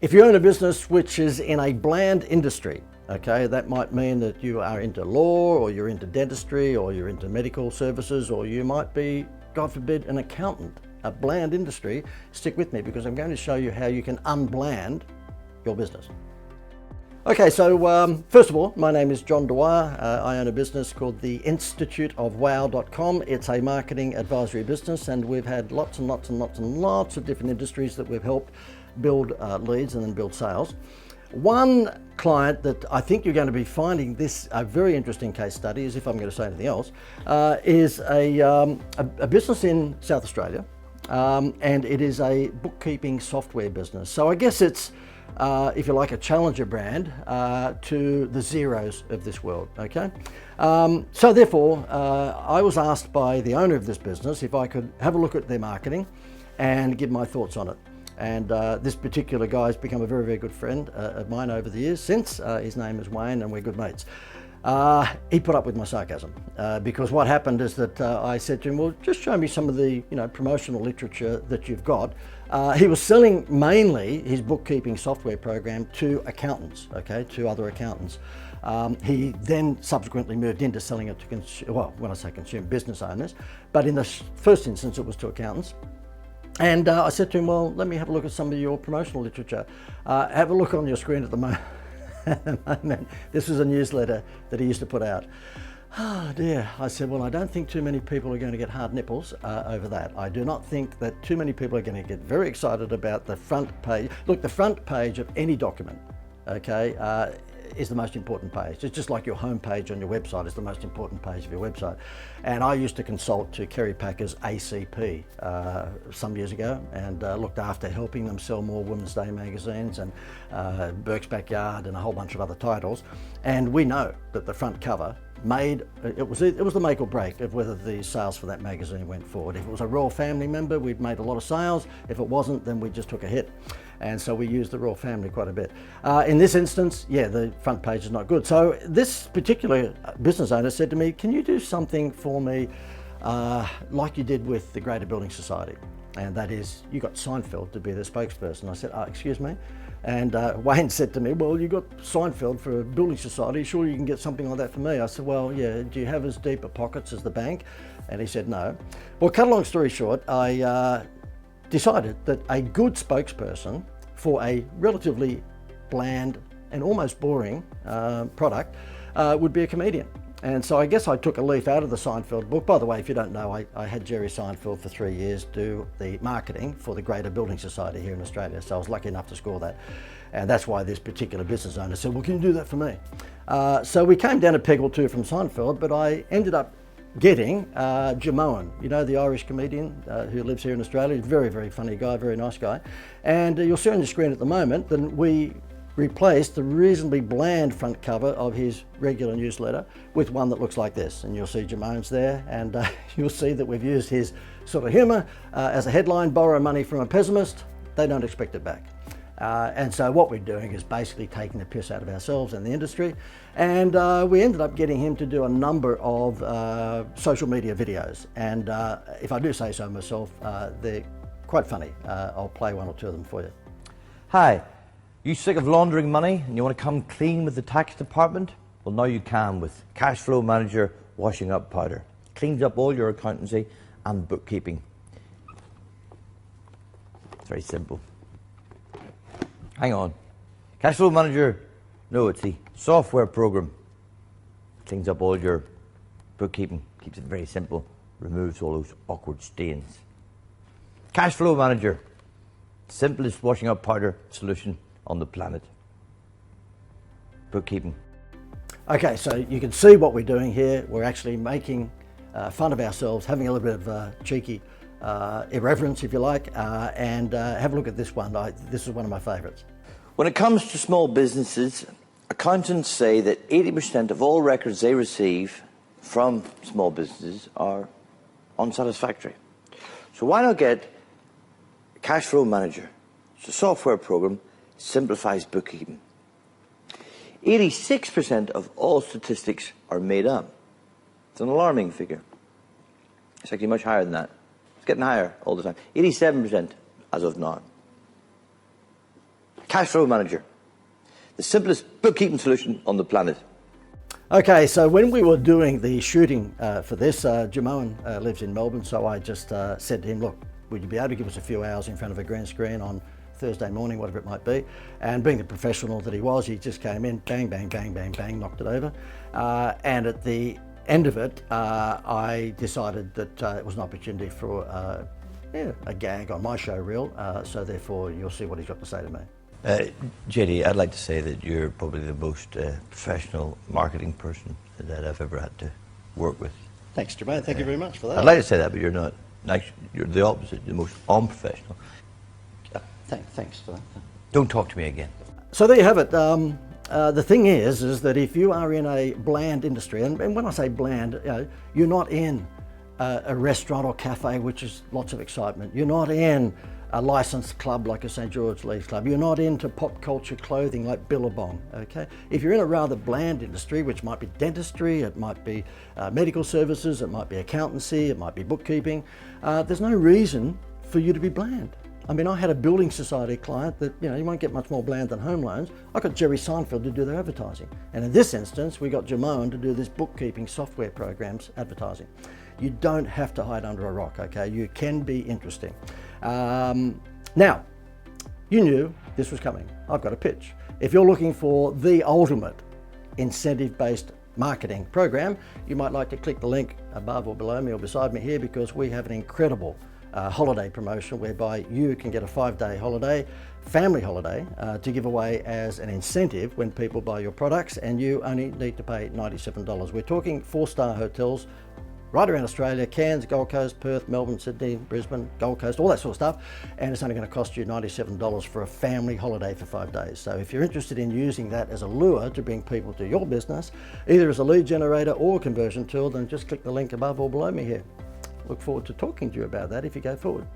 If you own a business which is in a bland industry, okay, that might mean that you are into law, or you're into dentistry, or you're into medical services, or you might be, God forbid, an accountant, a bland industry, stick with me because I'm going to show you how you can unbland your business. Okay, so first of all, my name is John Dwyer. I own a business called the instituteofwow.com. It's a marketing advisory business, and we've had lots and lots and lots and lots of different industries that we've helped build leads and then build sales. One client that I think you're going to be finding this a very interesting case study, as if I'm going to say anything else, is a business in South Australia, and it is a bookkeeping software business. So I guess it's, if you like, a challenger brand to the Xeros of this world, okay? So therefore, I was asked by the owner of this business if I could have a look at their marketing and give my thoughts on it. And this particular guy has become a very, very good friend of mine over the years since. His name is Wayne, and we're good mates. He put up with my sarcasm because what happened is that I said to him, well, just show me some of the promotional literature that you've got. He was selling mainly his bookkeeping software program to accountants, okay, to other accountants. He then subsequently moved into selling it to, well, when I say consumer, business owners, but in the first instance it was to accountants. And I said to him, well, let me have a look at some of your promotional literature. Have a look on your screen at the moment. This was a newsletter that he used to put out. Oh dear, I said, well, I don't think too many people are going to get hard nipples over that. I do not think that too many people are going to get very excited about the front page. Look, the front page of any document, okay, is the most important page. It's just like your home page on your website is the most important page of your website. And I used to consult to Kerry Packer's ACP some years ago, and looked after helping them sell more Women's Day magazines and Burke's Backyard and a whole bunch of other titles. And we know that the front cover it was the make or break of whether the sales for that magazine went forward. If it was a royal family member, we'd made a lot of sales. If it wasn't, then we just took a hit. And so we used the royal family quite a bit. In this instance, yeah, the front page is not good. So this particular business owner said to me, can you do something for me like you did with the Greater Building Society? And that is, you got Seinfeld to be the spokesperson. I said, excuse me? And Wayne said to me, well, you got Seinfeld for a building society, surely you can get something like that for me. I said, well, yeah, do you have as deep a pockets as the bank? And he said, no. Well, cut a long story short, I decided that a good spokesperson for a relatively bland and almost boring product would be a comedian. And so I guess I took a leaf out of the Seinfeld book. By the way, if you don't know, I had Jerry Seinfeld for 3 years do the marketing for the Greater Building Society here in Australia. So I was lucky enough to score that. And that's why this particular business owner said, well, can you do that for me? So we came down a peg or two from Seinfeld, but I ended up getting Jamoan, you know, the Irish comedian who lives here in Australia. Very, very funny guy, very nice guy. And you'll see on your screen at the moment that we replaced the reasonably bland front cover of his regular newsletter with one that looks like this. And you'll see Jamoan's there, and you'll see that we've used his sort of humour as a headline, borrow money from a pessimist, they don't expect it back. And so what we're doing is basically taking the piss out of ourselves and the industry. And we ended up getting him to do a number of social media videos. And if I do say so myself, they're quite funny. I'll play one or two of them for you. Hi, you sick of laundering money and you want to come clean with the tax department? Well, now you can with Cashflow Manager Washing Up Powder. Cleans up all your accountancy and bookkeeping. It's very simple. Hang on. Cashflow Manager, no, it's the software program. Cleans up all your bookkeeping, keeps it very simple, removes all those awkward stains. Cashflow Manager, simplest washing up powder solution on the planet. Bookkeeping. Okay, so you can see what we're doing here. We're actually making fun of ourselves, having a little bit of cheeky irreverence, if you like, and have a look at this one. This is one of my favourites. When it comes to small businesses, accountants say that 80% of all records they receive from small businesses are unsatisfactory. So why not get Cashflow Manager? It's a software program, simplifies bookkeeping. 86% of all statistics are made up. It's an alarming figure. It's actually much higher than that. It's getting higher all the time. 87% as of now. Cashflow Manager, the simplest bookkeeping solution on the planet. Okay, so when we were doing the shooting for this, Jamoan lives in Melbourne, so I just said to him, look, would you be able to give us a few hours in front of a green screen on Thursday morning, whatever it might be? And being the professional that he was, he just came in, bang, bang, bang, bang, bang, knocked it over. And at the end of it, I decided that it was an opportunity for a gag on my show reel, so therefore you'll see what he's got to say to me. JD, I'd like to say that you're probably the most professional marketing person that I've ever had to work with. Thanks, Jermaine. Thank you very much for that. I'd like to say that, but you're not. Actually, you're the opposite. You're the most unprofessional. Thanks for that. Don't talk to me again. So there you have it. The thing is that if you are in a bland industry, and when I say bland, you're not in a restaurant or cafe, which is lots of excitement. You're not in a licensed club like a St. George Leagues club. You're not into pop culture clothing like Billabong, okay? If you're in a rather bland industry, which might be dentistry, it might be medical services, it might be accountancy, it might be bookkeeping, there's no reason for you to be bland. I mean, I had a building society client that, you won't get much more bland than home loans. I got Jerry Seinfeld to do their advertising. And in this instance, we got Jamoan to do this bookkeeping software programs advertising. You don't have to hide under a rock, okay? You can be interesting. Now, you knew this was coming. I've got a pitch. If you're looking for the ultimate incentive-based marketing program, you might like to click the link above or below me or beside me here, because we have an incredible holiday promotion whereby you can get a 5-day holiday, family holiday, to give away as an incentive when people buy your products, and you only need to pay $97. We're talking 4-star hotels right around Australia: Cairns, Gold Coast, Perth, Melbourne, Sydney, Brisbane, Gold Coast, all that sort of stuff. And it's only going to cost you $97 for a family holiday for 5 days. So if you're interested in using that as a lure to bring people to your business, either as a lead generator or a conversion tool, then just click the link above or below me here. Look forward to talking to you about that if you go forward.